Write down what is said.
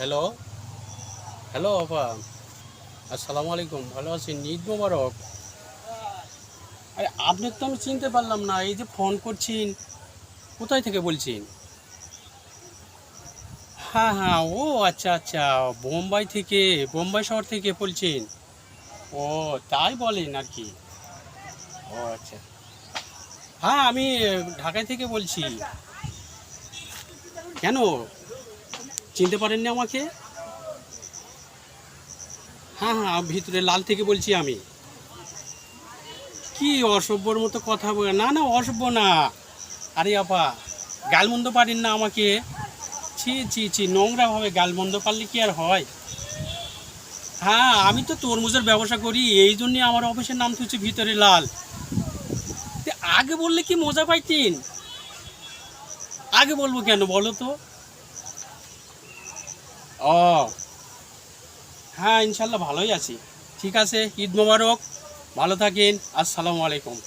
Hello, hello আপা, আসসালামু আলাইকুম। ভালো আছেন? ঈদ মোবারক। আরে আপনার তো আমি চিনতে পারলাম না, এই যে ফোন করছেন, কোথায় থেকে বলছেন? হ্যাঁ হ্যাঁ, ও আচ্ছা আচ্ছা, বোম্বাই থেকে, বোম্বাই শহর থেকে বলছেন। ও, তাই বলেন আর কি। ও আচ্ছা, হ্যাঁ আমি ঢাকায় থেকে বলছি। কেন, চিনতে পারেননি আমাকে? হ্যাঁ হ্যাঁ, ভিতরে লাল থেকে বলছি আমি। কি অসভ্যর মতো কথা বলে? না না, অসভ্য না। আরে আপা, গালমন্দ পারেন না আমাকে? ছি ছি ছি, নোংরাভাবে গালমন্দ পারলে কি আর হয়? হ্যাঁ, আমি তো তরমুজের ব্যবসা করি, এই জন্যই আমার অফিসের নাম তো হচ্ছে ভিতরে লাল। তে আগে বললে কি মজা পাইতেন? আগে বলবো কেন বলো তো? ও, হ্যাঁ ইনশাল্লাহ ভালোই আছি। ঠিক আছে, ঈদ মোবারক, ভালো থাকেন, আসসালামু আলাইকুম।